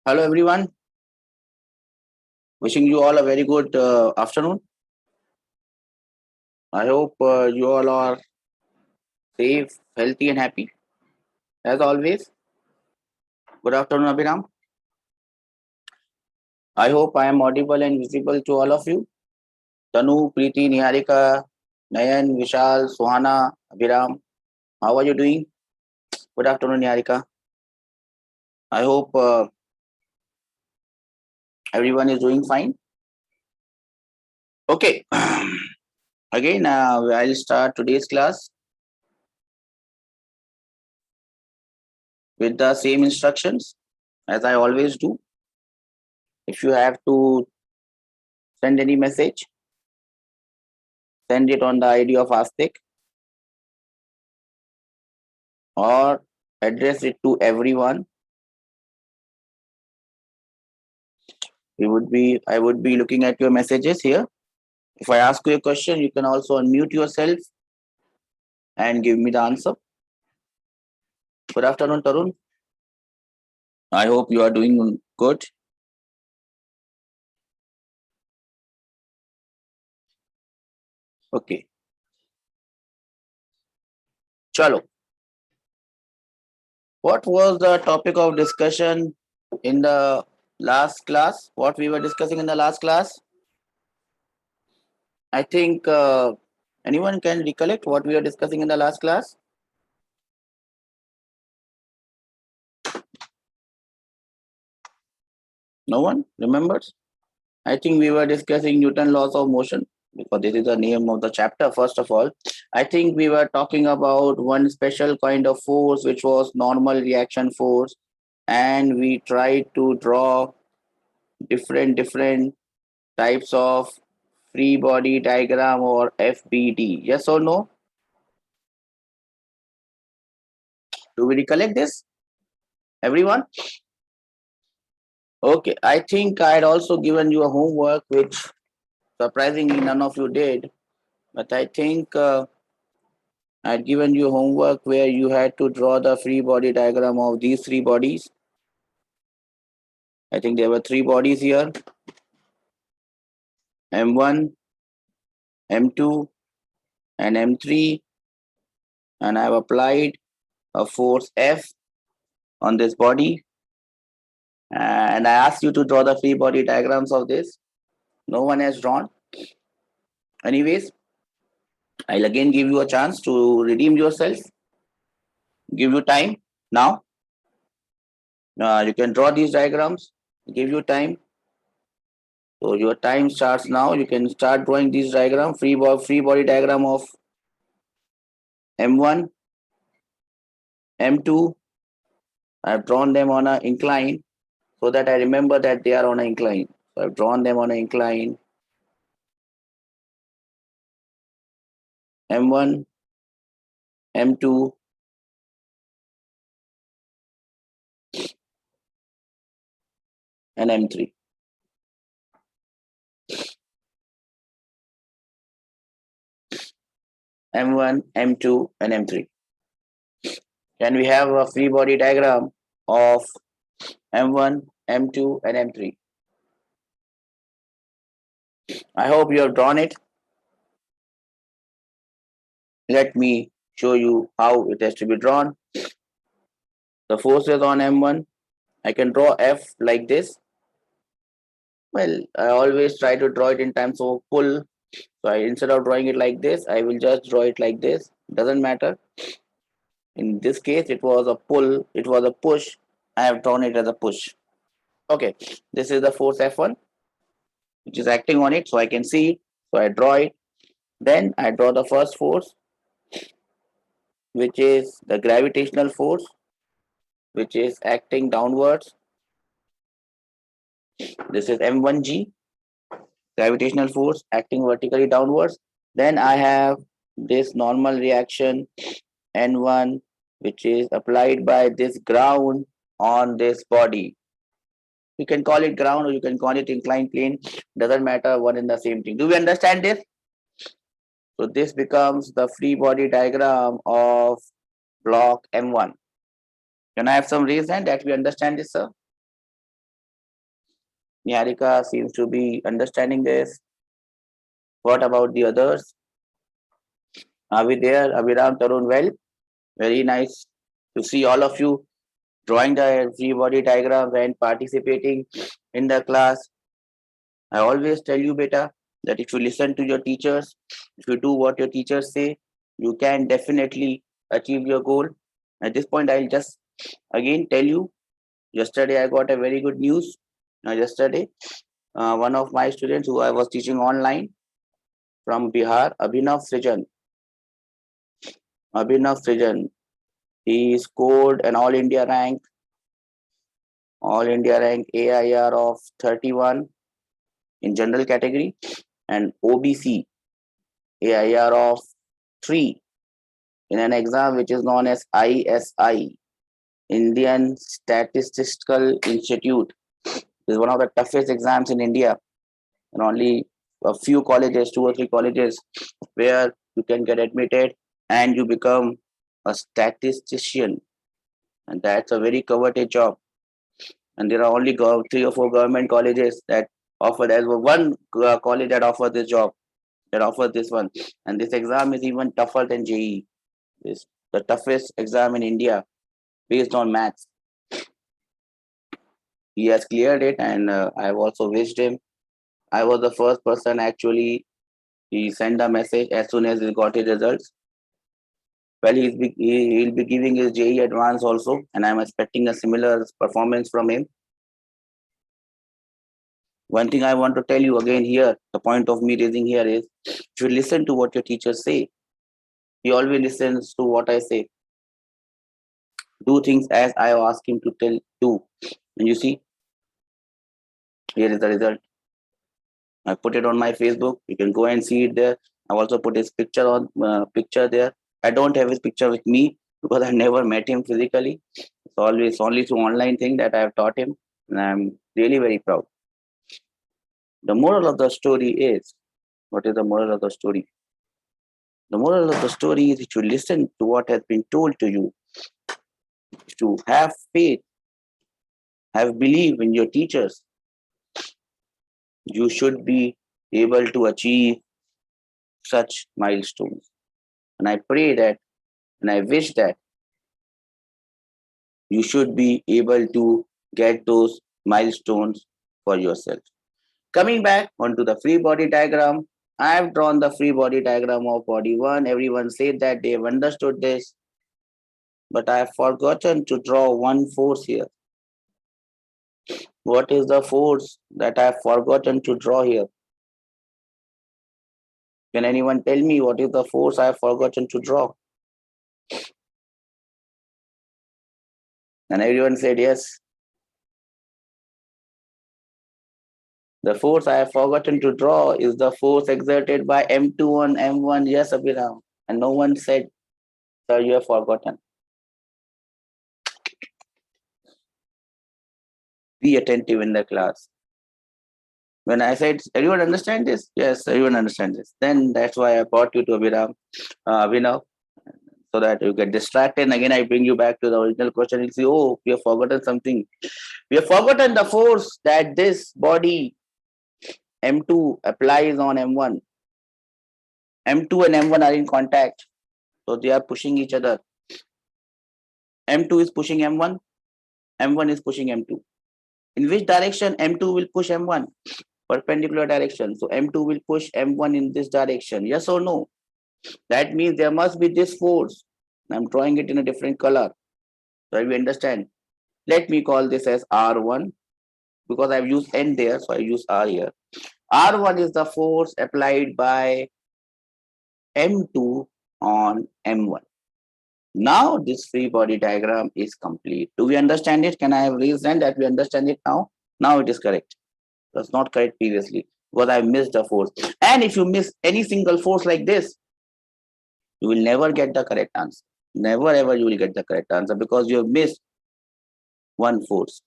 Hello, everyone. Wishing you all a very good afternoon. I hope you all are safe, healthy, and happy. As always, good afternoon, Abhiram. I hope I am audible and visible to all of you. Tanu, Preeti, Niharika, Nayan, Vishal, Suhana, Abhiram. How are you doing? Good afternoon, Niharika. I hope everyone is doing fine. Okay. Again, I'll start today's class with the same instructions as I always do. If you have to send any message, send it on the ID of Astik or address it to everyone. I would be looking at your messages here. If I ask you a question, you can also unmute yourself and give me the answer. Good afternoon, Tarun. I hope you are doing good. Okay. Chalo. What was the topic of discussion in the last class? What we were discussing in the last class? I think anyone can recollect what we were discussing in the last class? No one remembers? I think we were discussing Newton laws of motion because this is the name of the chapter. First of all, I think we were talking about one special kind of force which was normal reaction force, and we tried to draw different types of free body diagram or FBD. Yes or no? Do we recollect this, everyone? Okay, I think I had also given you a homework which surprisingly none of you did, but I think I had given you homework where you had to draw the free body diagram of these three bodies. I think there were three bodies here, M1, M2, and M3, and I have applied a force F on this body. And I asked you to draw the free body diagrams of this. No one has drawn. Anyways, I'll again give you a chance to redeem yourself. Give you time now. You can draw these diagrams. Give you time. So your time starts now. You can start drawing these diagram. Free body diagram of M1, M2. I've drawn them on an incline so that I remember that they are on an incline. So I've drawn them on an incline. M1, M2, and M3. M1, M2, and M3. Can we have a free body diagram of M1, M2, and M3? I hope you have drawn it. Let me show you how it has to be drawn. The force is on M1. I can draw F like this. Well, I always try to draw it in terms of pull. So instead of drawing it like this, I will just draw it like this. Doesn't matter. In this case, it was a pull. It was a push. I have drawn it as a push. Okay. This is the force F1, which is acting on it. So I can see it. So I draw it. Then I draw the first force, which is the gravitational force, which is acting downwards. This is M1G, gravitational force acting vertically downwards. Then I have this normal reaction N1, which is applied by this ground on this body. You can call it ground or you can call it inclined plane. Doesn't matter, one in the same thing. Do we understand this? So this becomes the free body diagram of block M1. Can I have some reason that we understand this, sir? Niharika seems to be understanding this. What about the others? Are we there? Abhiram, Tarun, well, very nice to see all of you drawing the free body diagram and participating in the class. I always tell you, beta, that if you listen to your teachers, if you do what your teachers say, you can definitely achieve your goal. At this point, I'll just again tell you, yesterday I got a very good news. Yesterday, one of my students who I was teaching online from Bihar, Abhinav Srijan, he scored an All India rank AIR of 31 in general category and OBC AIR of 3 in an exam which is known as ISI, Indian Statistical Institute. This is one of the toughest exams in India, and only a few colleges, 2 or 3 colleges, where you can get admitted and you become a statistician, and that's a very coveted job. And there are only 3 or 4 government colleges that offer. There's one college that offers this job, that offers this one, and this exam is even tougher than JEE. It's the toughest exam in India based on maths. He has cleared it, and I have also wished him. I was the first person actually. He sent a message as soon as he got his results. Well, he'll be giving his JEE advance also, and I'm expecting a similar performance from him. One thing I want to tell you again here, the point of me raising here is, if you listen to what your teachers say, he always listens to what I say. Do things as I ask him to do. And you see, here is the result. I put it on my Facebook. You can go and see it there. I've also put his picture there. I don't have his picture with me because I never met him physically. It's always only through online thing that I have taught him, and I'm really very proud. The moral of the story is, what is the moral of the story? The moral of the story is, if you listen to what has been told to you, to have faith, have belief in your teachers, you should be able to achieve such milestones. And I pray that, and I wish that you should be able to get those milestones for yourself. Coming back onto the free body diagram, I have drawn the free body diagram of body 1. Everyone said that they have understood this, but I have forgotten to draw one force here. What is the force that I have forgotten to draw here? Can anyone tell me what is the force I have forgotten to draw? And everyone said yes. The force I have forgotten to draw is the force exerted by M2 on M1. Yes, Abhiram. And no one said, sir, you have forgotten. Be attentive in the class. When I said, everyone understand this? Yes, everyone understands this. Then that's why I brought you to Abhiram, Abhinav, so that you get distracted. And again, I bring you back to the original question. You see, oh, we have forgotten something. We have forgotten the force that this body M2 applies on M1. M2 and M1 are in contact. So they are pushing each other. M2 is pushing M1. M1 is pushing M2. In which direction M2 will push M1? Perpendicular direction. So M2 will push M1 in this direction. Yes or no? That means there must be this force. I'm drawing it in a different color, so we understand. Let me call this as R1 because I've used N there, so I use R here. R1 is the force applied by M2 on M1. Now this free body diagram is complete. Do we understand it? Can I have reason that we understand it now? Now it is correct. It was not correct previously because I missed the force. And if you miss any single force like this, you will never get the correct answer. Never ever you will get the correct answer because you have missed one force.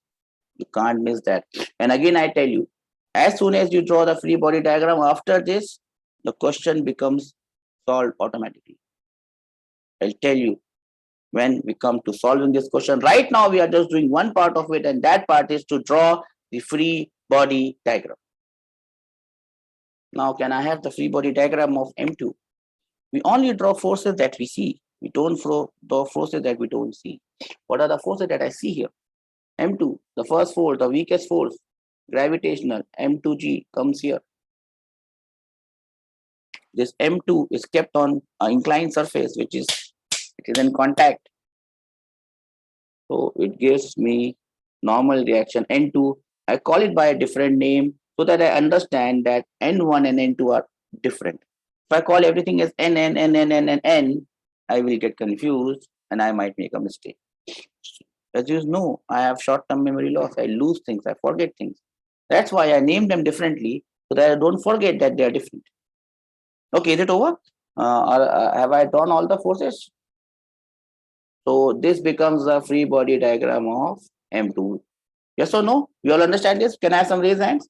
You can't miss that. And again, I tell you, as soon as you draw the free body diagram, after this, the question becomes solved automatically. I'll tell you when we come to solving this question. Right now, we are just doing one part of it, and that part is to draw the free body diagram. Now, can I have the free body diagram of M2? We only draw forces that we see. We don't draw forces that we don't see. What are the forces that I see here? M2, the first force, the weakest force, gravitational, M2G comes here. This M2 is kept on an inclined surface, which is in contact. So it gives me normal reaction N2. I call it by a different name so that I understand that N1 and N2 are different. If I call everything as N, N, N, N, N, N, N, I will get confused and I might make a mistake. As you know, I have short-term memory loss. I lose things, I forget things. That's why I name them differently so that I don't forget that they are different. Okay, is it over? Or have I drawn all the forces? So this becomes the free body diagram of M2. Yes or no? You all understand this? Can I have some raised hands?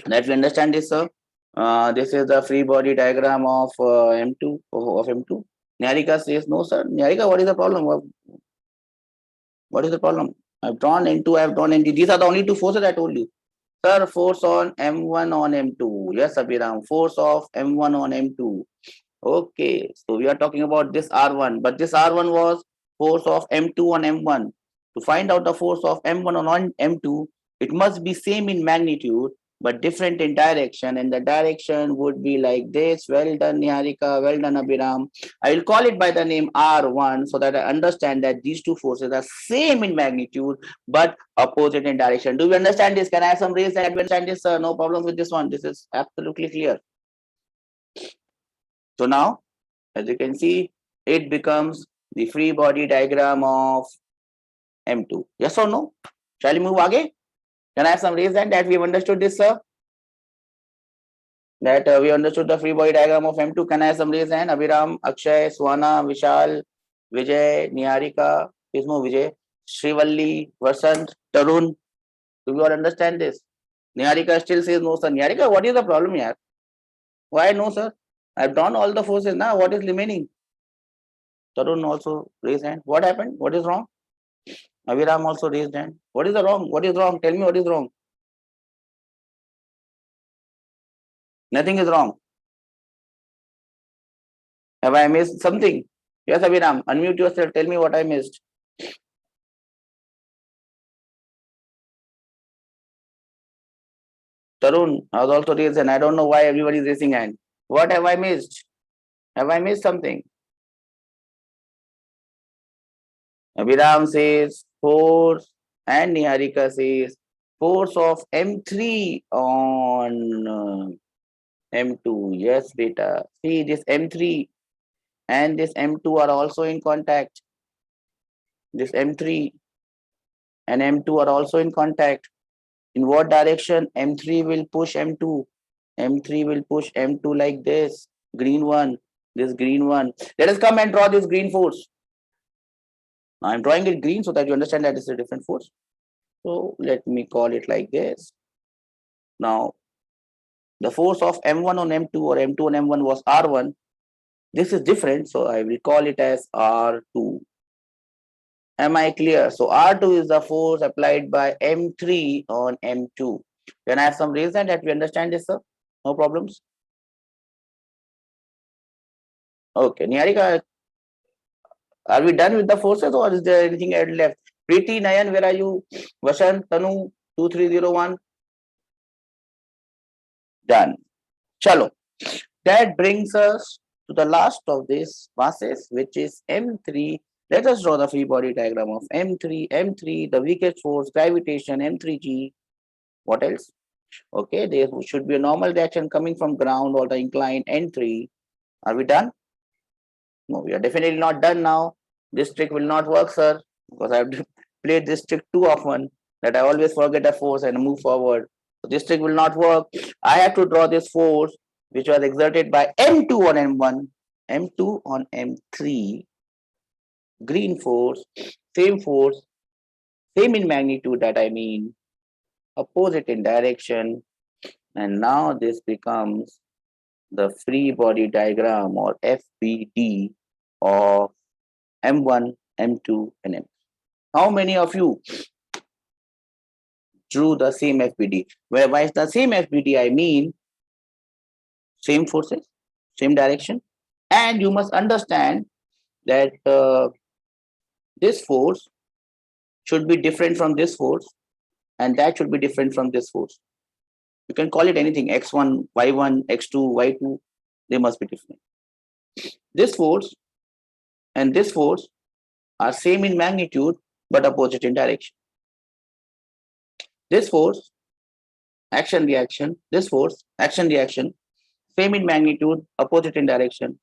That we understand this, sir. This is the free body diagram of M2 of M2. Nyarika says no, sir. Nyarika, what is the problem? What is the problem? I've drawn N2, I've drawn ND. These are the only two forces I told you. Sir, force on M1 on M2. Yes, Abhiram. Force of M1 on M2. Okay, so we are talking about this R1, but this R1 was force of M2 on M1. To find out the force of M1 on M2, it must be same in magnitude, but different in direction, and the direction would be like this. Well done, Niharika. Well done, Abhiram. I will call it by the name R1 so that I understand that these two forces are same in magnitude, but opposite in direction. Do we understand this? Can I have some raise that we understand this, sir? No problem with this one. This is absolutely clear. So now, as you can see, it becomes the free body diagram of M2. Yes or no? Shall we move again? Can I have some raise hand that we have understood this, sir? That we understood the free body diagram of M2. Can I have some raise hand? Abhiram, Akshay, Swana, Vishal, Vijay, Niharika, Ismo Vijay, Srivalli, Vasant, Tarun. Do you all understand this? Niharika still says no, sir. Niharika, what is the problem here? Why no, sir? I've done all the forces now. What is remaining? Tarun also raised hand. What happened? What is wrong? Aviram also raised hand. What is the wrong? What is wrong? Tell me what is wrong. Nothing is wrong. Have I missed something? Yes, Aviram, unmute yourself. Tell me what I missed. Tarun has also raised hand. I don't know why everybody is raising hand. What have I missed? Have I missed something? Aviram says force and Niharika says force of M3 on M2. Yes, beta. See, this M3 and this M2 are also in contact. This M3 and M2 are also in contact. In what direction? M3 will push M2. M3 will push M2 like this. Green one. This green one. Let us come and draw this green force. Now I'm drawing it green so that you understand that this is a different force. So let me call it like this. Now, the force of M1 on M2 or M2 on M1 was R1. This is different, so I will call it as R2. Am I clear? So R2 is the force applied by M3 on M2. Can I have some reason that we understand this, sir? No problems? Okay, Niharika, are we done with the forces or is there anything left? Preeti, Nayan, where are you? Vasant, Tanu, 2301. Done. Chalo. That brings us to the last of these masses, which is M3. Let us draw the free body diagram of M3. M3, the weakest force, gravitation, M3G. What else? Okay, there should be a normal reaction coming from ground or the incline N3. Are we done? No, we are definitely not done now. This trick will not work, sir, because I have played this trick too often that I always forget a force and move forward. So this trick will not work. I have to draw this force which was exerted by M2 on M1, M2 on M3, green force, same in magnitude that I mean, opposite in direction, and now this becomes the free body diagram or FBD of M1, M2, and M3. How many of you drew the same FBD. Whereby the same FBD, I mean same forces, same direction. And you must understand that this force should be different from this force, and that should be different from this force. You can call it anything, x1, y1, x2, y2, they must be different. This force and this force are same in magnitude, but opposite in direction. This force, action, reaction, this force, action, reaction, same in magnitude, opposite in direction.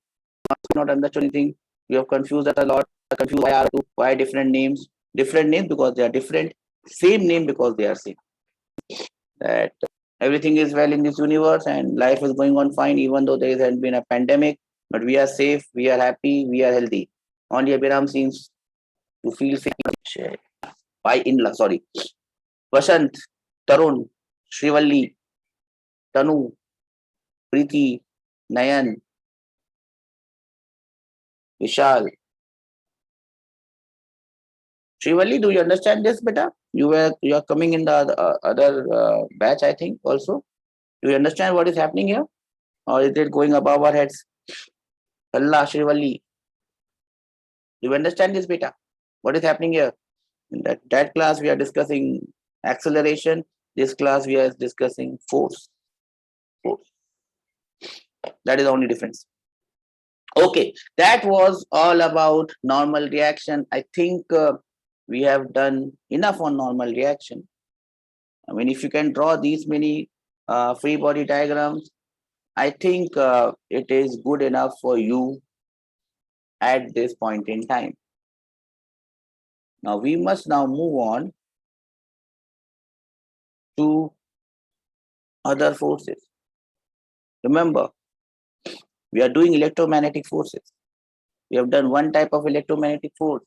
Not understood anything. You have confused that a lot. Confused why are two, why different names? Different names because they are different. Same name because they are same. That everything is well in this universe and life is going on fine, even though there has been a pandemic. But we are safe, we are happy, we are healthy. Only Abhiram seems to feel sick. Why in-law? Sorry. Vasant, Tarun, Shrivalli, Tanu, Preeti, Nayan, Vishal. Shrivalli, do you understand this, beta? You are coming in the other batch, I think, also. Do you understand what is happening here? Or is it going above our heads? Allah, Shrivalli. Do you understand this, beta? What is happening here? In that class, we are discussing acceleration. This class, we are discussing force. Force. That is the only difference. Okay, that was all about normal reaction. I think we have done enough on normal reaction. I mean, if you can draw these many free body diagrams, I think it is good enough for you at this point in time. Now, we must now move on to other forces. Remember, we are doing electromagnetic forces. We have done one type of electromagnetic force,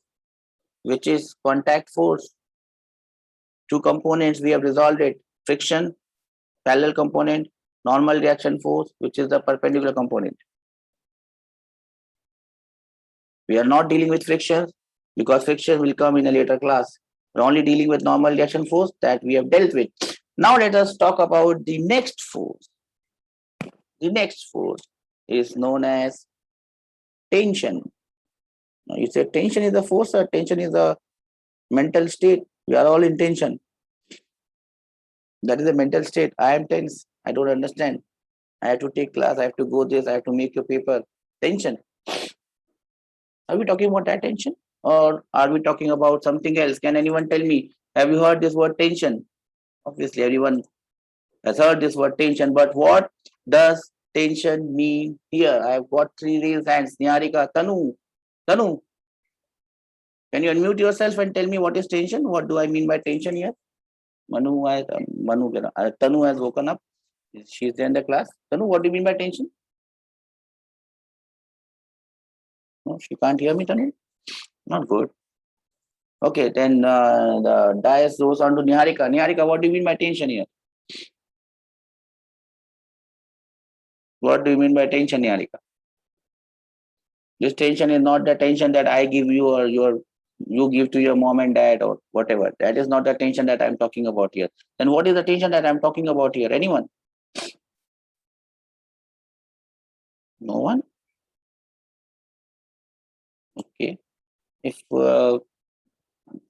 which is contact force. Two components, we have resolved it. Friction, parallel component, normal reaction force, which is the perpendicular component. We are not dealing with friction because friction will come in a later class. We're only dealing with normal reaction force that we have dealt with. Now let us talk about the next force. The next force is known as tension. Now you say tension is a force or tension is a mental state. We are all in tension. That is a mental state. I am tense. I don't understand. I have to take class. I have to go this. I have to make your paper. Tension. Are we talking about that tension? Or are we talking about something else? Can anyone tell me? Have you heard this word tension? Obviously, everyone has heard this word tension. But what does tension mean here? I have got three raised hands. Niharika, Tanu. Tanu, can you unmute yourself and tell me what is tension? What do I mean by tension here? Tanu has woken up. She's there in the class. Tanu, what do you mean by tension? No, she can't hear me, Tanu. Not good. Okay, then the dais goes on to Niharika. Niharika, what do you mean by tension here? What do you mean by tension, Niharika? This tension is not the tension that I give you or you give to your mom and dad or whatever. That is not the tension that I'm talking about here. Then what is the tension that I'm talking about here? Anyone? No one? Okay. If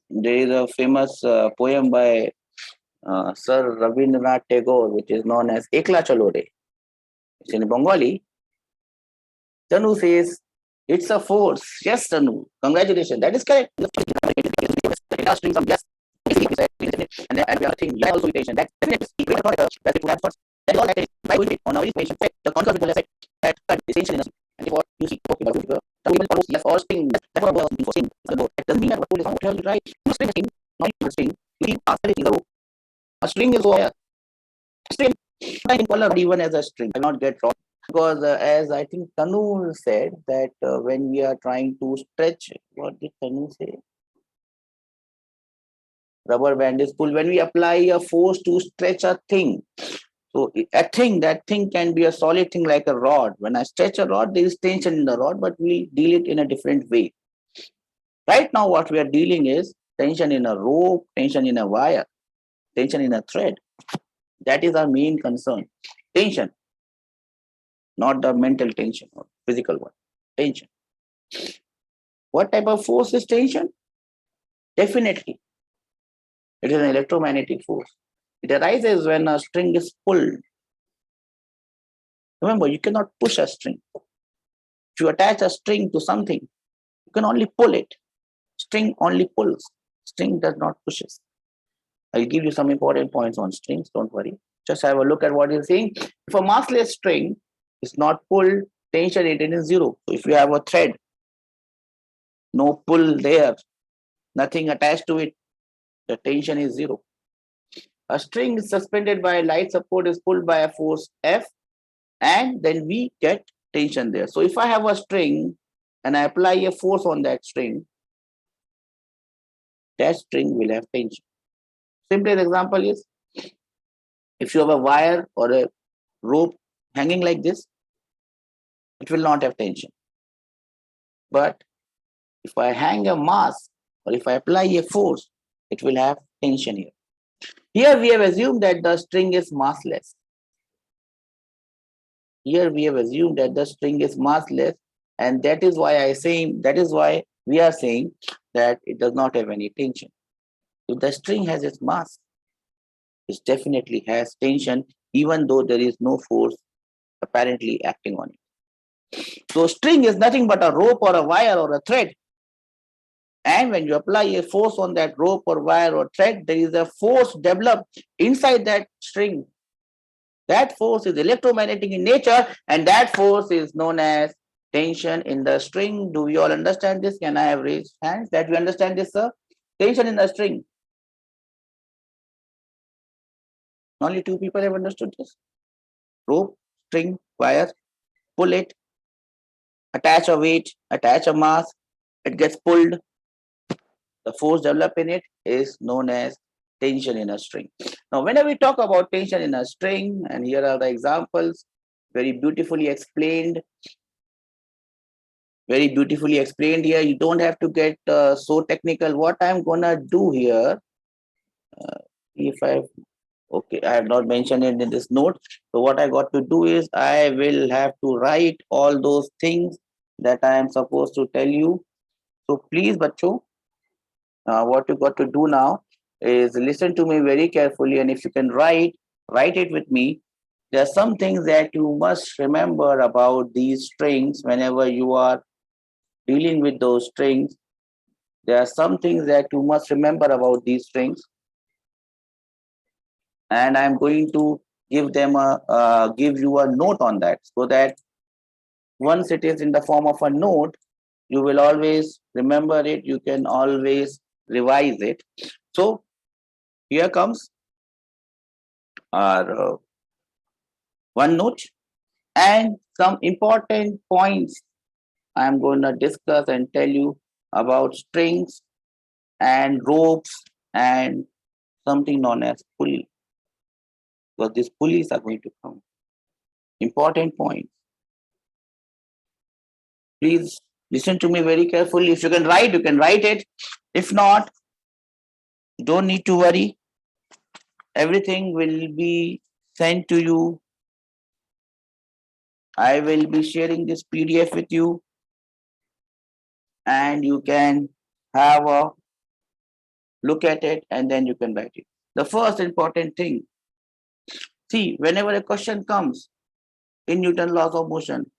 there is a famous poem by Sir Rabindranath Tagore, which is known as Ekla Chalo Re. It's in Bengali. Tanu says, it's a force. Yes, Tanu. Congratulations. That is correct. Yes. And then we are thinking, yeah, also equation. That's definitely that it have first. That is all that is by doing it on our equation. The concept will affect that essential energy. And what you see, okay, but some people propose yes or string. That's what I was looking for string. So that doesn't mean that what is wrong. What have you tried? String is string, not a string. You see, after it is a row. A string is over. String. I can call it even as a string. I will not get wrong. Because as I think Tanu said that when we are trying to stretch, what did Tanu say? Rubber band is pulled. When we apply a force to stretch a thing, so that thing can be a solid thing like a rod. When I stretch a rod, there is tension in the rod, but we deal it in a different way. Right now, what we are dealing is tension in a rope, tension in a wire. tension in a thread. That is our main concern. Tension, not the mental tension or physical one. Tension. What type of force is tension? Definitely, it is an electromagnetic force. It arises when a string is pulled. Remember, you cannot push a string. If you attach a string to something, you can only pull it. String only pulls. String does not pushes. I'll give you some important points on strings. Don't worry. Just have a look at what you're saying. If a massless string is not pulled, tension it is zero. So if you have a thread, no pull there, nothing attached to it, the tension is zero. A string is suspended by a light support is pulled by a force F, and then we get tension there. So if I have a string and I apply a force on that string will have tension. Simplest example is, if you have a wire or a rope hanging like this, it will not have tension. But if I hang a mass or if I apply a force, it will have tension here. Here we have assumed that the string is massless. Here we have assumed that the string is massless, and that is why we are saying that it does not have any tension. If the string has its mass, it definitely has tension, even though there is no force apparently acting on it. So string is nothing but a rope or a wire or a thread. And when you apply a force on that rope or wire or thread, there is a force developed inside that string. That force is electromagnetic in nature, and that force is known as tension in the string. Do we all understand this? Can I have raised hands that we understand this, sir? Tension in the string. Only two people have understood this. Rope, string, wire, pull it, attach a weight, attach a mass, it gets pulled. The force developed in it is known as tension in a string. Now, whenever we talk about tension in a string, and here are the examples, very beautifully explained. Very beautifully explained here. You don't have to get so technical. What I'm gonna do here, if I have not mentioned it in this note. So what I got to do is I will have to write all those things that I am supposed to tell you. So please, bacho, what you got to do now is listen to me very carefully, and if you can write it with me. There are some things that you must remember about these strings whenever you are dealing with those strings. There are some things that you must remember about these strings, and I'm going to give you a note on that, so that once it is in the form of a note, you will always remember it. You can always revise it. So here comes our one note and some important points I'm going to discuss and tell you about strings and ropes and something known as pulley. Because these pulleys are going to come. Important points. Please listen to me very carefully. If you can write, you can write it. If not, you don't need to worry. Everything will be sent to you. I will be sharing this PDF with you, and you can have a look at it, and then you can write it. The first important thing, see, whenever a question comes in Newton's laws of motion,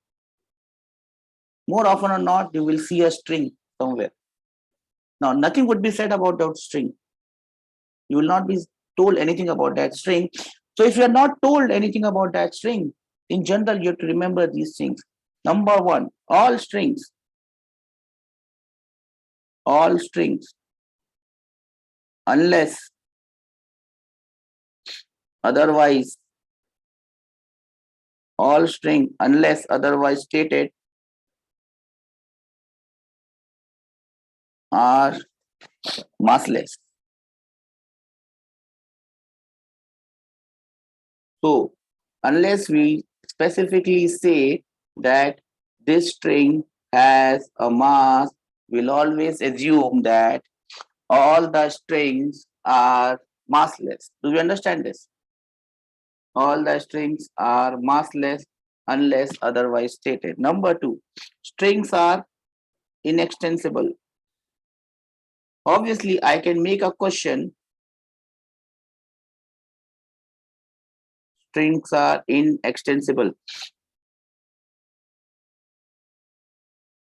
more often or not, you will see a string somewhere. Now, nothing would be said about that string. You will not be told anything about that string. So if you are not told anything about that string, in general, you have to remember these things. Number one, all strings, unless otherwise, unless otherwise stated, are massless. So, unless we specifically say that this string has a mass, we'll always assume that all the strings are massless. Do you understand this? All the strings are massless unless otherwise stated. Number two, strings are inextensible. Obviously, I can make a question. Strings are inextensible.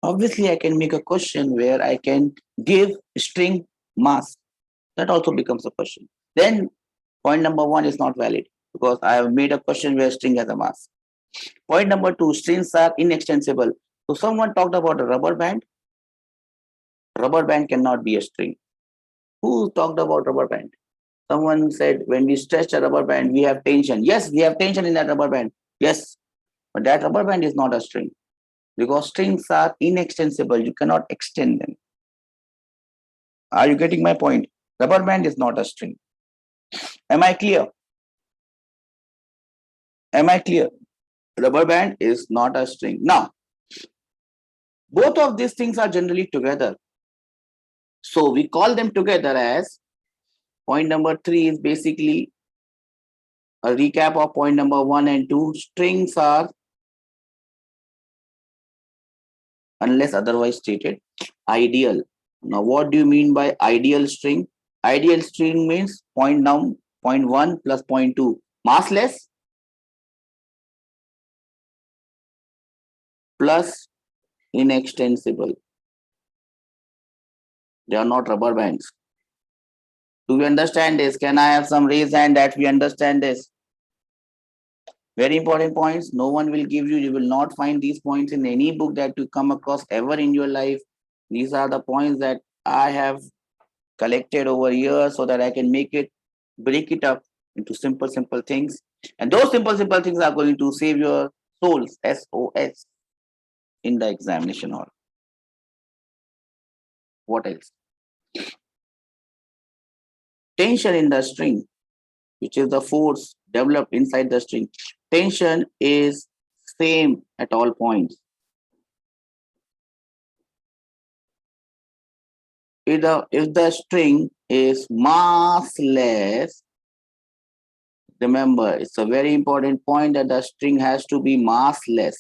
Obviously, I can make a question where I can give string mass. That also becomes a question. Then point number one is not valid because I have made a question where string has a mass. Point number two, strings are inextensible. So someone talked about a rubber band. Rubber band cannot be a string. Who talked about rubber band? Someone said when we stretch a rubber band, we have tension. Yes, we have tension in that rubber band. Yes, but that rubber band is not a string because strings are inextensible. You cannot extend them. Are you getting my point? Rubber band is not a string. Am I clear? Am I clear? Rubber band is not a string. Now, both of these things are generally together. So we call them together as point number three is basically a recap of point number one and two. Strings are, unless otherwise stated, ideal. Now, what do you mean by ideal string? Ideal string means point down, point one plus point two, massless plus inextensible. They are not rubber bands. Do we understand this? Can I have some raised hand that we understand this? Very important points. No one will give you. You will not find these points in any book that you come across ever in your life. These are the points that I have collected over years so that I can break it up into simple things. And those simple things are going to save your souls, SOS, in the examination hall. What else? Tension in the string, which is the force developed inside the string. Tension is same at all points. If the string is massless, remember, it's a very important point that the string has to be massless.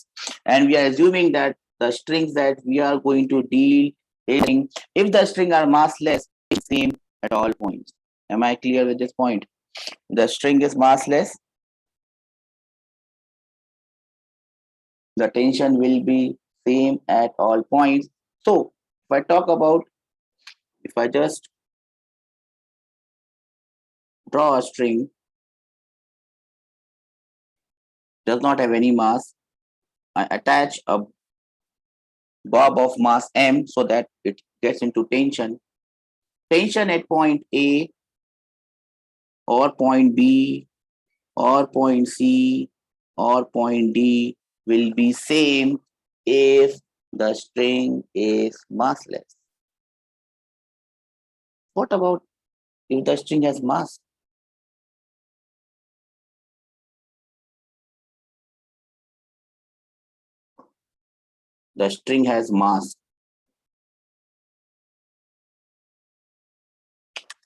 And we are assuming that the strings that we are going to deal in, if the string are massless, it's same at all points. Am I clear with this point? The string is massless. The tension will be same at all points. So if I just draw a string, does not have any mass, I attach a bob of mass m so that it gets into tension. Tension at point A or point B or point C or point D will be same if the string is massless. What about if the string has mass? The string has mass.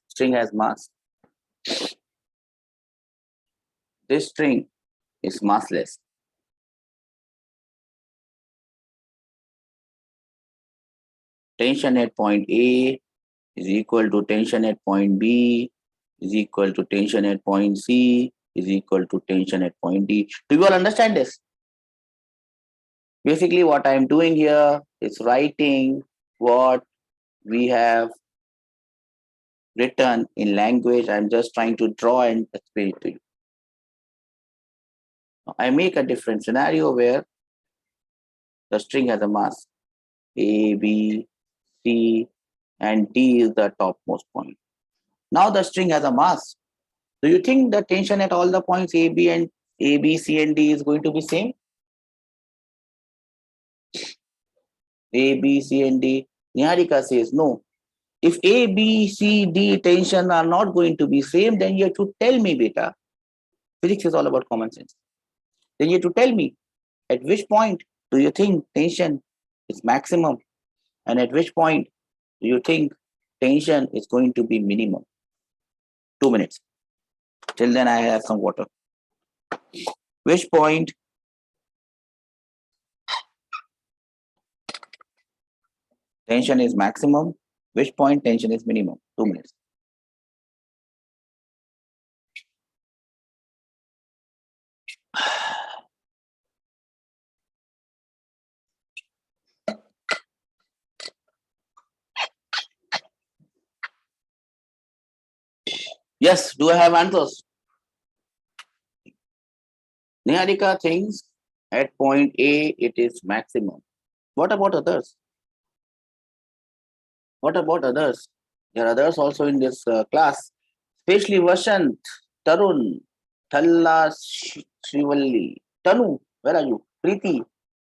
String has mass. This string is massless. Tension at point A is equal to tension at point B is equal to tension at point C is equal to tension at point D. Do you all understand this? Basically, what I am doing here is writing what we have written in language. I'm just trying to draw and explain it to you. I make a different scenario where the string has a mass A, B, C, and D is the topmost point. Now the string has a mass. Do you think the tension at all the points A, B, C, and D is going to be same? A, B, C, and D. Niharika says no. If A, B, C, D tension are not going to be same, then you have to tell me, beta. Physics is all about common sense. Then you have to tell me at which point do you think tension is maximum and at which point do you think tension is going to be minimum. 2 minutes. Till then, I have some water. Which point tension is maximum? Which point tension is minimum? 2 minutes. Yes, do I have answers? Niharika thinks at point A it is maximum. What about others? What about others? There are others also in this class, especially Vashant, Tarun, Thalla Shivalli. Tanu, where are you? Preeti,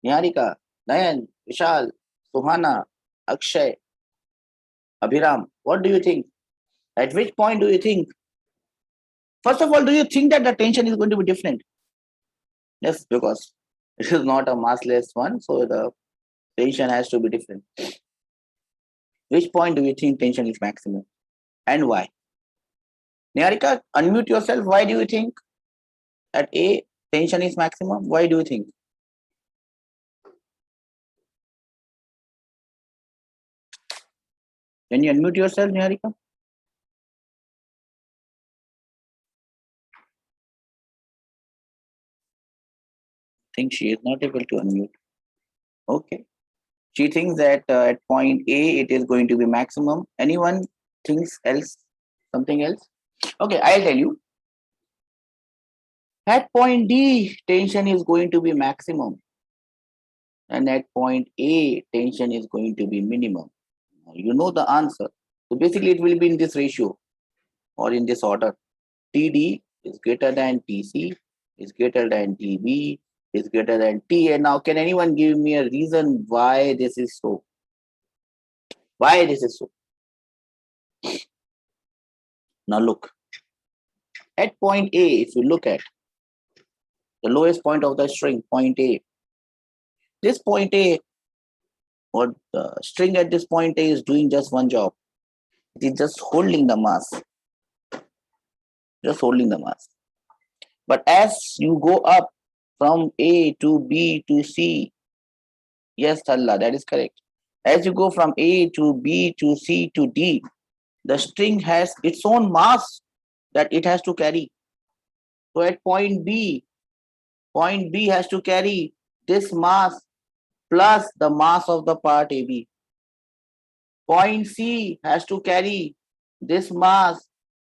Niharika, Nayan, Vishal, Suhana, Akshay, Abhiram. What do you think? At which point do you think? First of all, do you think that the tension is going to be different? Yes, because it is not a massless one, so the tension has to be different. Which point do you think tension is maximum and why? Niharika, unmute yourself. Why do you think at A tension is maximum? Why do you think? Can you unmute yourself, Niharika? Think she is not able to unmute. Okay. She thinks that at point A it is going to be maximum. Anyone thinks else? Something else? Okay, I'll tell you. At point D, tension is going to be maximum. And at point A, tension is going to be minimum. You know the answer. So basically, it will be in this ratio or in this order. TD is greater than TC, is greater than TB, is greater than T. And now, can anyone give me a reason why this is so? Why this is so? Now look. At point A, if you look at the lowest point of the string, point A, this point A, or the string at this point A is doing just one job. It is just holding the mass. Just holding the mass. But as you go up from A to B to C, yes, Allah, that is correct. As you go from A to B to C to D, the string has its own mass that it has to carry. So at point B has to carry this mass plus the mass of the part AB. Point C has to carry this mass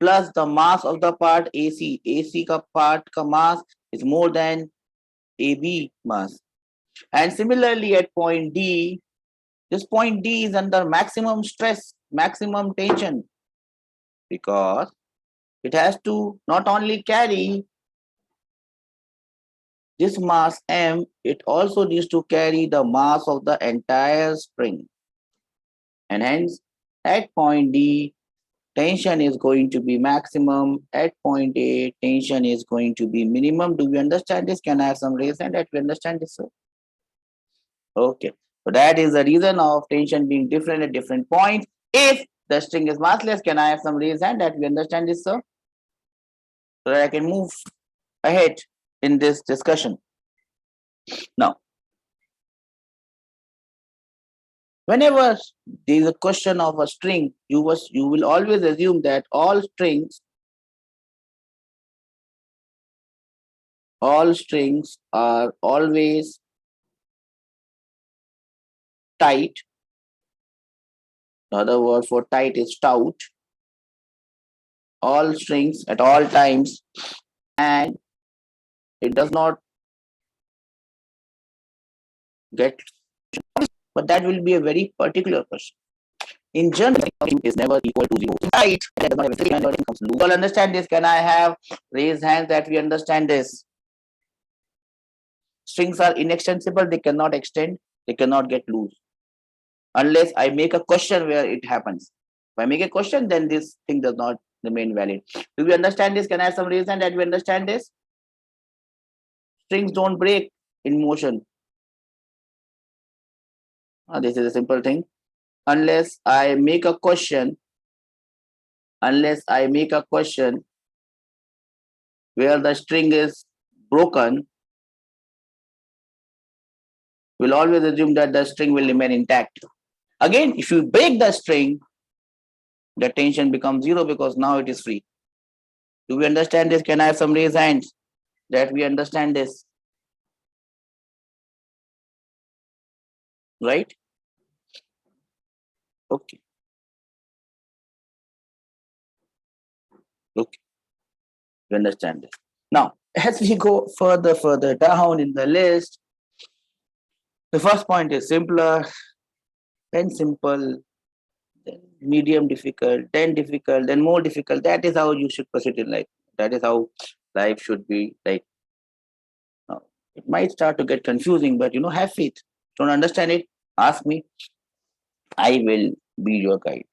plus the mass of the part AC. AC ka part ka mass is more than AB mass. And similarly at point D, this point D is under maximum stress, maximum tension, because it has to not only carry this mass M, it also needs to carry the mass of the entire spring. And hence, at point D, tension is going to be maximum. At point A, tension is going to be minimum. Do we understand this? Can I have some raise hand that we understand this, sir? Okay. So that is the reason of tension being different at different points. If the string is massless, can I have some raise hand that we understand this, sir? So that I can move ahead in this discussion. Now, whenever there is a question of a string, you will always assume that all strings are always tight. The other word for tight is taut. All strings at all times, and it does not get, but that will be a very particular question. In general, is never equal to 0. Tight, that does not have a becomes loose. All understand this? Can I have raised hands that we understand this? Strings are inextensible, they cannot extend, they cannot get loose. Unless I make a question where it happens. If I make a question, then this thing does not remain valid. Do we understand this? Can I have some reason that we understand this? Strings don't break in motion. This is a simple thing. Unless I make a question unless I make a question where the string is broken, we'll always assume that the string will remain intact. Again, if you break the string, the tension becomes zero because now it is free. Do we understand this? Can I have some raised hands that we understand this? Right? Okay. Okay. We understand this. Now, as we go further down in the list, the first point is simpler, then simple, then medium difficult, then more difficult. That is how you should proceed in life. That is how life should be like. Now, it might start to get confusing, but have faith. Don't understand it? Ask me. I will be your guide.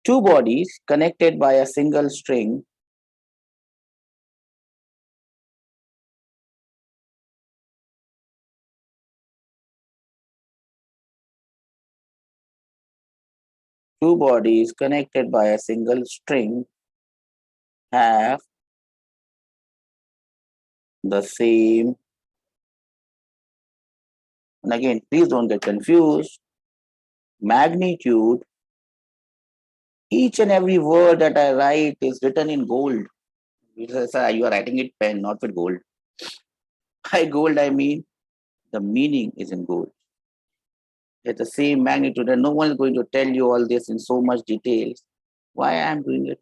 Two bodies connected by a single string have the same, and again, please don't get confused, magnitude. Each and every word that I write is written in gold. Sir, you are writing it pen, not with gold. By gold, I mean the meaning is in gold. It's the same magnitude, and no one is going to tell you all this in so much details. Why I am doing it?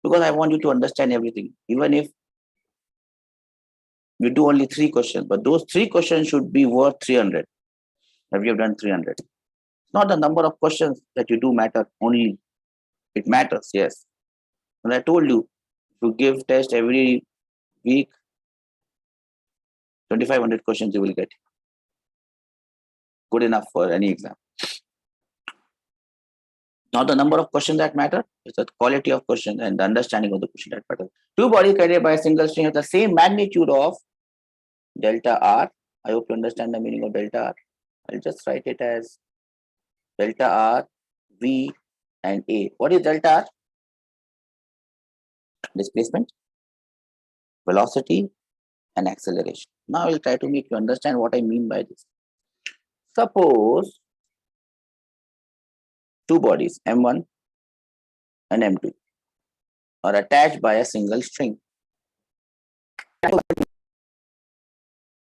Because I want you to understand everything. Even if we do only 3 questions, but those 3 questions should be worth 300. Have you done 300? It's not the number of questions that you do matter only. It matters, yes. And I told you, if you give test every week, 2,500 questions you will get. Good enough for any exam. Not the number of questions that matter, it's the quality of question and the understanding of the question that matters. Two bodies carried by a single string have the same magnitude of delta R. I hope you understand the meaning of delta R. I'll just write it as delta R, V, and A. What is delta R? Displacement, velocity, and acceleration. Now I'll try to make you understand what I mean by this. Suppose two bodies, M1 and M2, are attached by a single string.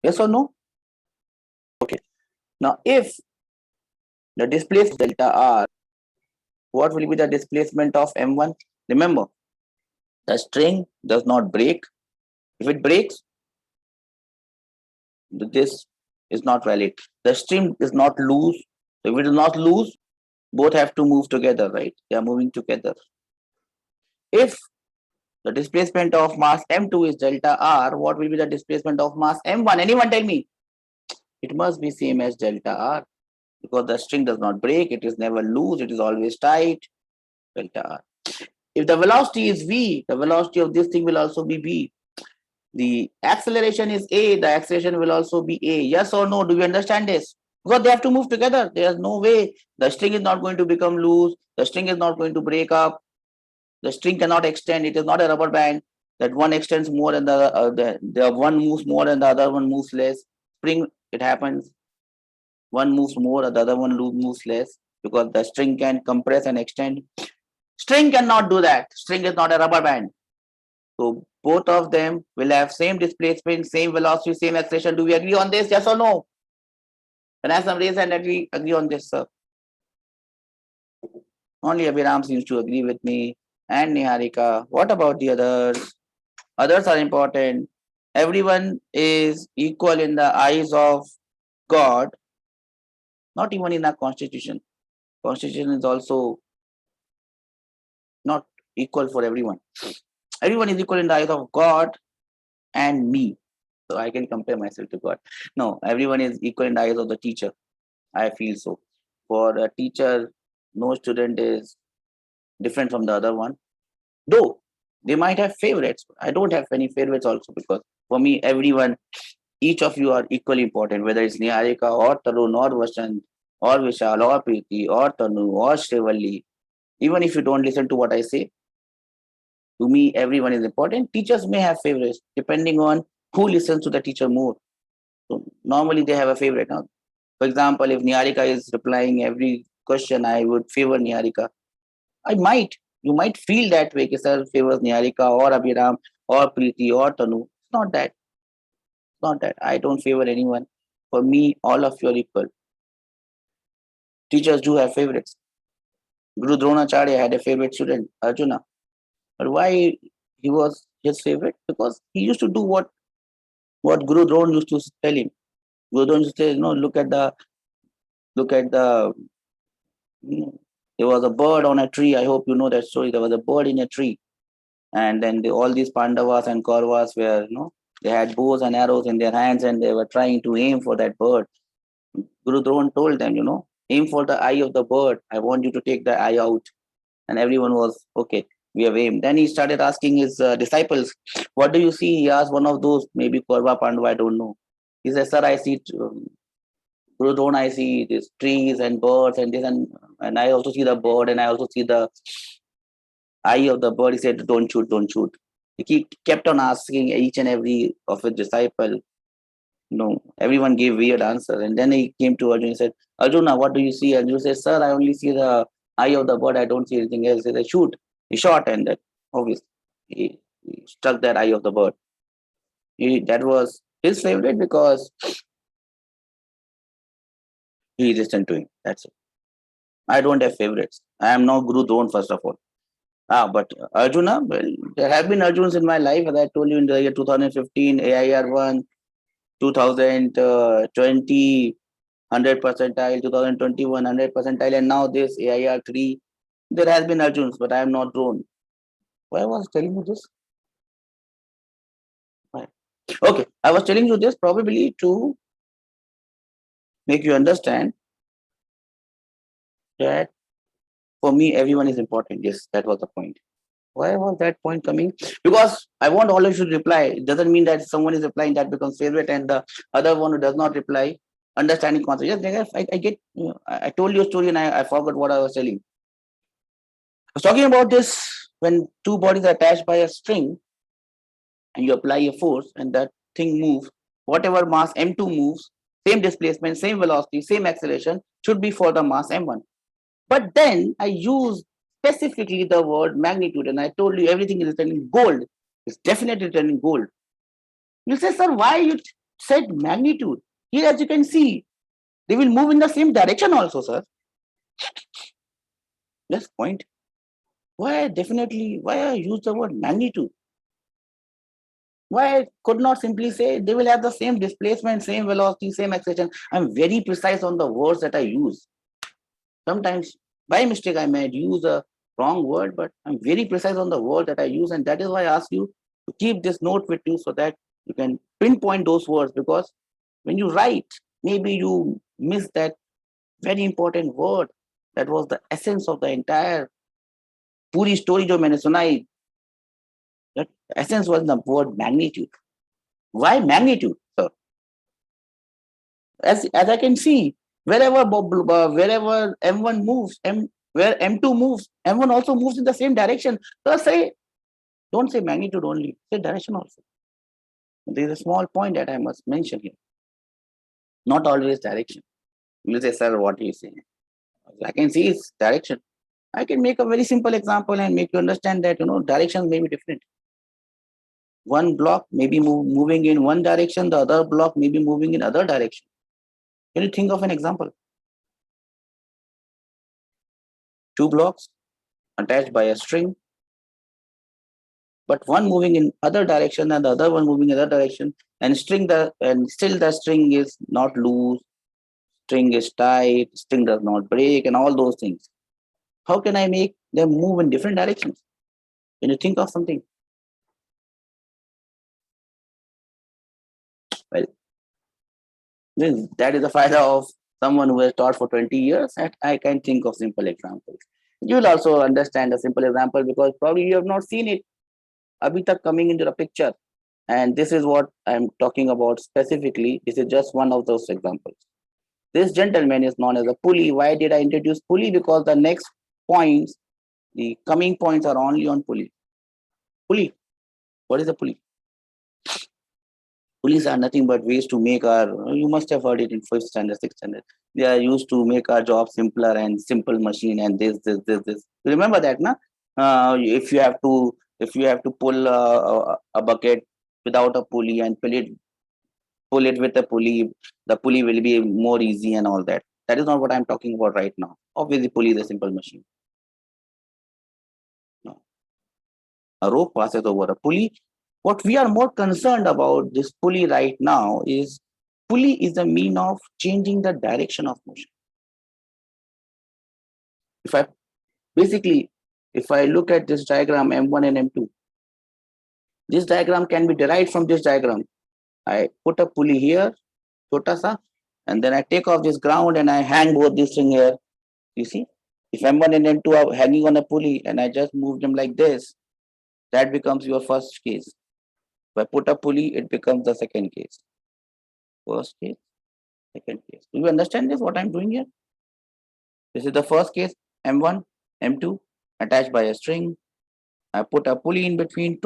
Yes or no? Okay. Now, if the displacement delta R, what will be the displacement of M1? Remember, the string does not break. If it breaks, this is not valid. The string is not loose. If it is not loose, both have to move together, right? They are moving together. If the displacement of mass M2 is delta R, what will be the displacement of mass M1? Anyone tell me? It must be same as delta R because the string does not break. It is never loose. It is always tight. Delta R. If the velocity is V, the velocity of this thing will also be V. The acceleration is A, the acceleration will also be A. Yes or no? Do you understand this? Because they have to move together. There is no way. The string is not going to become loose. The string is not going to break up. The string cannot extend. It is not a rubber band that one extends more and the one moves more and the other one moves less. Spring, it happens. One moves more and the other one moves less because the string can compress and extend. String cannot do that. String is not a rubber band. So both of them will have same displacement, same velocity, same acceleration. Do we agree on this? Yes or no? Can I have some raise hand that we agree on this, sir? Only Abhiram seems to agree with me. And Niharika. What about the others? Others are important. Everyone is equal in the eyes of God, not even in our constitution. Constitution is also not equal for everyone. Everyone is equal in the eyes of God and me. So I can compare myself to God. No, everyone is equal in the eyes of the teacher. I feel so. For a teacher, no student is different from the other one. Though they might have favorites. I don't have any favorites also because for me, everyone, each of you are equally important, whether it's Niharika or Tarun or Vasant or Vishal or Preeti or Tanu or Shrivalli. Even if you don't listen to what I say, to me, everyone is important. Teachers may have favorites depending on who listens to the teacher more. So normally they have a favorite. Now, for example, if Niharika is replying every question, I would favor Niharika. I might. You might feel that way. Sir favors Niharika or Abhiram or Preeti or Tanu. It's not that. It's not that. I don't favor anyone. For me, all of you are equal. Teachers do have favorites. Guru Dronacharya had a favorite student, Arjuna. But why he was his favorite? Because he used to do what Guru Drona used to tell him. Guru Drona used to say, look at the there was a bird on a tree. I hope you know that story. There was a bird in a tree, and then all these Pandavas and Kauravas were, they had bows and arrows in their hands, and they were trying to aim for that bird. Guru Drona told them, aim for the eye of the bird. I want you to take the eye out, and everyone was okay. We have aimed. Then he started asking his disciples, "What do you see?" He asked one of those, maybe Kaurva Pandava, I don't know. He said, "Sir, I see Guru Drona, I see these trees and birds and this, and I also see the bird, and I also see the eye of the bird." He said, "Don't shoot, don't shoot." He kept on asking each and every of his disciple. Everyone gave weird answers. And then he came to Arjuna and said, "Arjuna, what do you see?" And you said, "Sir, I only see the eye of the bird. I don't see anything else." He said, "Shoot." He shot, and that obviously he struck that eye of the bird. That was his favorite because he listened to him. That's it. I don't have favorites. I am no Guru Drona, first of all. But Arjuna, well, there have been Arjunas in my life, as I told you, in the year 2015, AIR 1, 2020, 100 percentile, 2021, 100 percentile, and now this AIR 3. There has been Arjuns, but I am not Drona. Why was I telling you this? Okay, I was telling you this probably to make you understand that for me, everyone is important. Yes, that was the point. Why was that point coming? Because I want all of you to reply. It doesn't mean that someone is replying that becomes favorite, and the other one who does not reply, understanding concept. Yes, I get. I told you a story and I forgot what I was telling. I was talking about this when two bodies are attached by a string, and you apply a force, and that thing moves. Whatever mass m2 moves, same displacement, same velocity, same acceleration should be for the mass m1. But then I use specifically the word magnitude, and I told you everything is written in gold. It's definitely written in gold. You say, "Sir, why you said magnitude?" Here, as you can see, they will move in the same direction also, sir. That's point. Why I use the word magnitude? Why I could not simply say they will have the same displacement, same velocity, same acceleration? I'm very precise on the words that I use. Sometimes by mistake I might use a wrong word, but I'm very precise on the word that I use, and that is why I ask you to keep this note with you so that you can pinpoint those words, because when you write, maybe you miss that very important word that was the essence of the entire पूरी story जो मैंने सुनाई. That essence was the word magnitude. Why magnitude, sir? As I can see, wherever M1 moves, where M2 moves, M1 also moves in the same direction. So don't say magnitude only, say direction also. There is a small point that I must mention here. Not always direction. You say, "Sir, what are you saying?" I can see its direction. I can make a very simple example and make you understand that directions may be different. One block may be moving in one direction, the other block may be moving in other direction. Can you think of an example? Two blocks attached by a string, but one moving in other direction and the other one moving in other direction, and still the string is not loose, string is tight, string does not break, and all those things. How can I make them move in different directions? Can you think of something? Well, that is the faida of someone who has taught for 20 years, and I can think of simple examples. You will also understand a simple example because probably you have not seen it abhi tak coming into the picture. And this is what I'm talking about specifically. This is just one of those examples. This gentleman is known as a pulley. Why did I introduce pulley? Because the next points The coming points are only on pulley. Pulley. What is a pulley? Pulleys are nothing but ways to make our, you must have heard it in fifth standard, sixth standard. They are used to make our job simpler and simple machine and this. Remember that, na? If you have to pull a bucket without a pulley and pull it with a pulley, the pulley will be more easy and all that. That is not what I'm talking about right now. Obviously, pulley is a simple machine. No. A rope passes over a pulley. What we are more concerned about this pulley right now is pulley is a mean of changing the direction of motion. If I basically, if I look at this diagram M1 and M2, this diagram can be derived from this diagram. I put a pulley here, chota sa, and then I take off this ground and I hang both this thing here. You see, if M1 and M2 are hanging on a pulley and I just move them like this, that becomes your first case. If I put a pulley, it becomes the second case. First case, second case. Do you understand this, what I'm doing here? This is the first case, M1, M2, attached by a string. I put a pulley in between,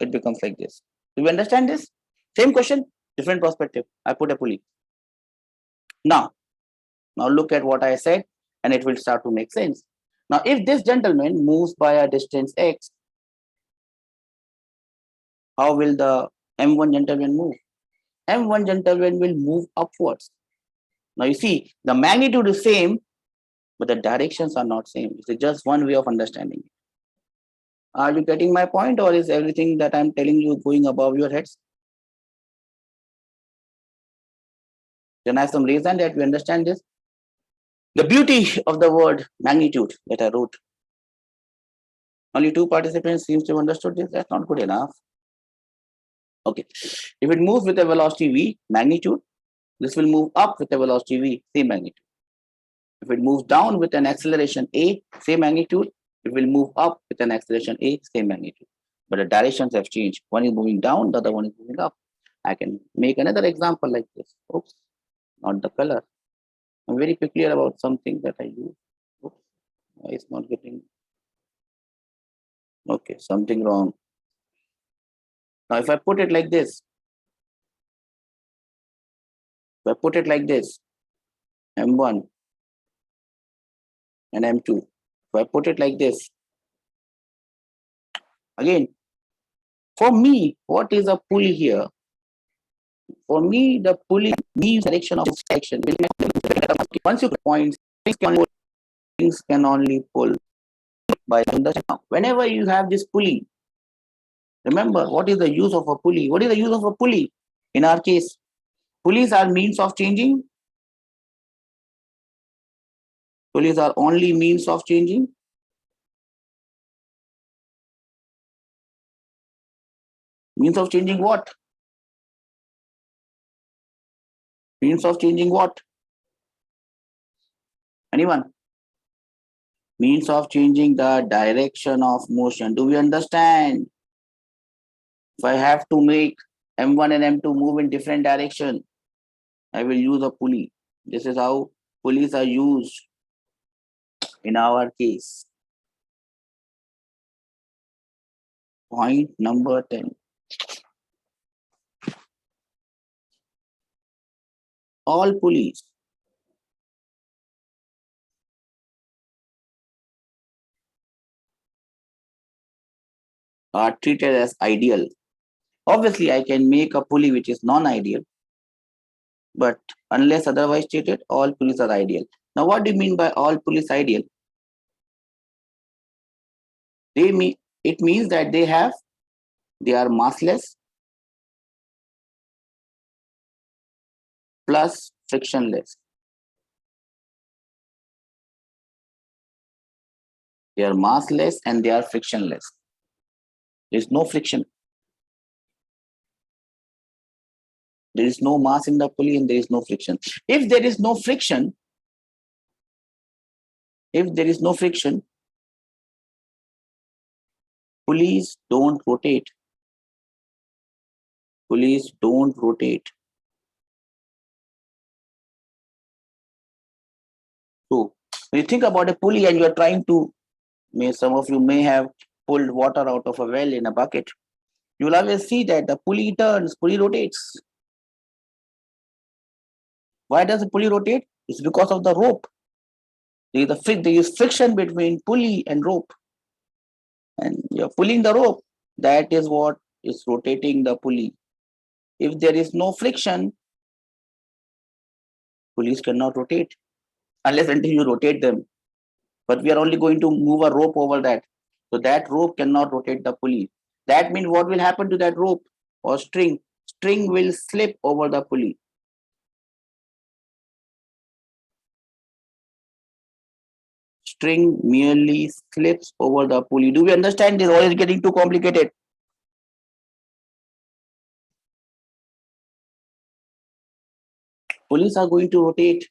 it becomes like this. Do you understand this? Same question, different perspective. I put a pulley. Now look at what I said, and it will start to make sense. Now, if this gentleman moves by a distance x, how will the M1 gentleman move? M1 gentleman will move upwards. Now you see, the magnitude is same, but the directions are not same. It's just one way of understanding it. Are you getting my point, or is everything that I'm telling you going above your heads? Can I have some reason that we understand this? The beauty of the word magnitude that I wrote. Only 2 participants seems to have understood this. That's not good enough. Okay. If it moves with a velocity v, magnitude, this will move up with a velocity v, same magnitude. If it moves down with an acceleration a, same magnitude, it will move up with an acceleration a, same magnitude. But the directions have changed. One is moving down, the other one is moving up. I can make another example like this. Oops, not the color. I'm very peculiar about something that I use. Oops, it's not getting. Okay, something wrong. Now, if I put it like this, M1 and M2. If I put it like this, again, for me, what is a pulley here? For me, the pulley means direction of action. Once you point, things can only pull by the. Whenever you have this pulley, remember what is the use of a pulley? What is the use of a pulley? In our case, pulleys are means of changing. Pulleys are only means of changing. Means of changing what? Means of changing what? Anyone? Means of changing the direction of motion. Do we understand? If I have to make M1 and M2 move in different direction, I will use a pulley. This is how pulleys are used in our case. Point number 10. All pulleys are treated as ideal. Obviously, I can make a pulley which is non-ideal, but unless otherwise stated, all pulleys are ideal. Now, what do you mean by all pulleys ideal? It means that they are massless plus frictionless. They are massless and they are frictionless. There is no friction. There is no mass in the pulley and there is no friction. If there is no friction, pulleys don't rotate. Pulleys don't rotate. So when you think about a pulley and you are trying to Some of you may have pulled water out of a well in a bucket. You will always see that the pulley turns, pulley rotates. Why does the pulley rotate? It's because of the rope. There is friction between pulley and rope. And you're pulling the rope. That is what is rotating the pulley. If there is no friction, pulleys cannot rotate unless until you rotate them. But we are only going to move a rope over that. So that rope cannot rotate the pulley. That means what will happen to that rope or string? String will slip over the pulley. String merely slips over the pulley. Do we understand this, or is it getting too complicated? Pulleys are going to rotate.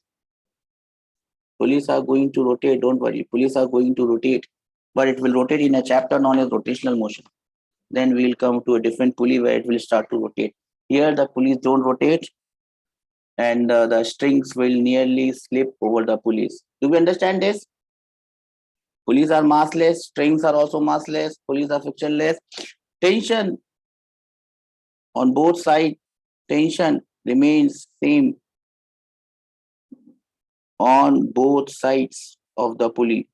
Pulleys are going to rotate. Don't worry. Pulleys are going to rotate, but it will rotate in a chapter known as rotational motion. Then we will come to a different pulley where it will start to rotate. Here the pulleys don't rotate, and the strings will nearly slip over the pulleys. Do we understand this? Pulleys are massless, strings are also massless, pulleys are frictionless. Tension on both sides, tension remains same on both sides of the pulley.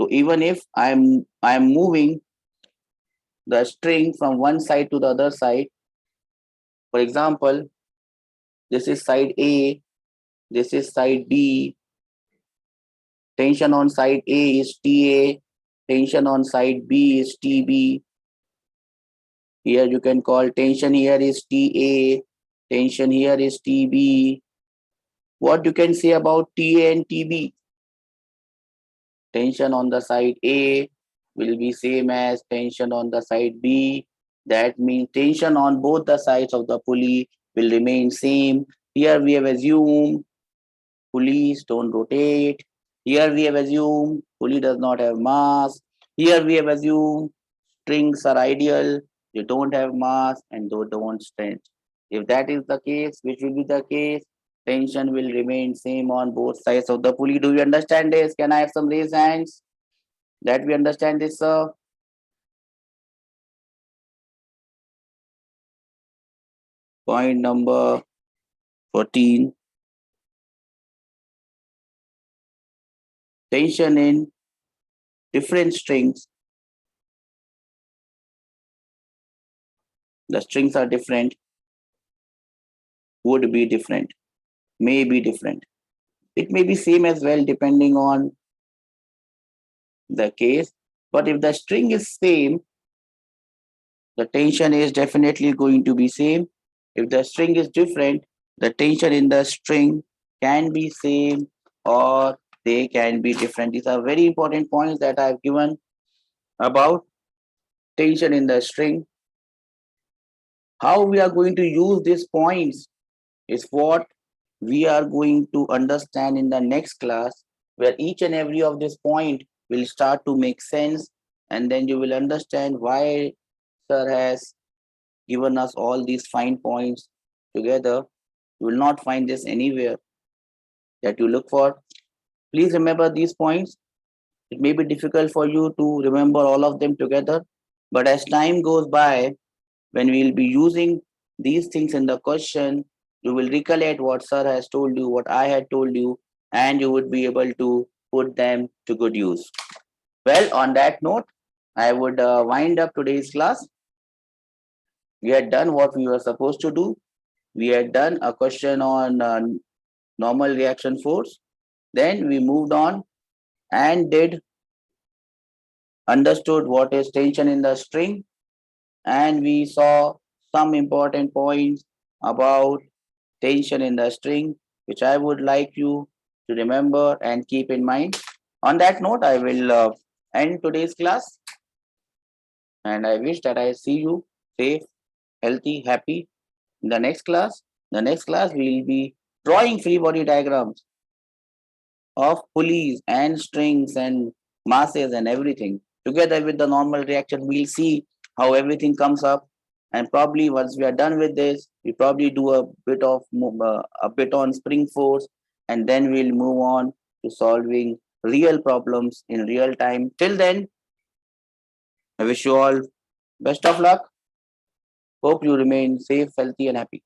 So even if I'm moving the string from one side to the other side, for example, this is side A, this is side B. Tension on side A is TA, tension on side B is TB. Here you can call tension here is TA, tension here is TB. What you can say about TA and TB? Tension on the side A will be same as tension on the side B. That means tension on both the sides of the pulley will remain same. Here we have assumed pulleys don't rotate. Here we have assumed pulley does not have mass. Here we have assumed strings are ideal. They don't have mass and they don't stretch. If that is the case, which will be the case, tension will remain same on both sides of the pulley. Do you understand this? Can I have some raised hands? That we understand this, sir? Point number 14. Tension in different strings. The strings are different, would be different, may be different. It may be same as well depending on the case. But if the string is same, the tension is definitely going to be same. If the string is different, the tension in the string can be same or they can be different. These are very important points that I've given about tension in the string. How we are going to use these points is what we are going to understand in the next class, where each and every of this point will start to make sense, and then you will understand why sir has given us all these fine points together. You will not find this anywhere that you look for. Please remember these points. It may be difficult for you to remember all of them together, but as time goes by, when we will be using these things in the question, you will recollect what sir has told you, what I had told you, and you would be able to put them to good use. Well, on that note, I would wind up today's class. We had done what we were supposed to do. We had done a question on normal reaction force. Then we moved on and understood what is tension in the string, and we saw some important points about tension in the string, which I would like you to remember and keep in mind. On that note, I will end today's class, and I wish that I see you safe, healthy, happy in the next class. The next class we will be drawing free body diagrams of pulleys and strings and masses and everything. Together with the normal reaction, we'll see how everything comes up. And probably once we are done with this, we probably do a bit on spring force, and then we'll move on to solving real problems in real time. Till then, I wish you all best of luck. Hope you remain safe, healthy, and happy.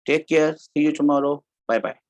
Take care. See you tomorrow. Bye bye.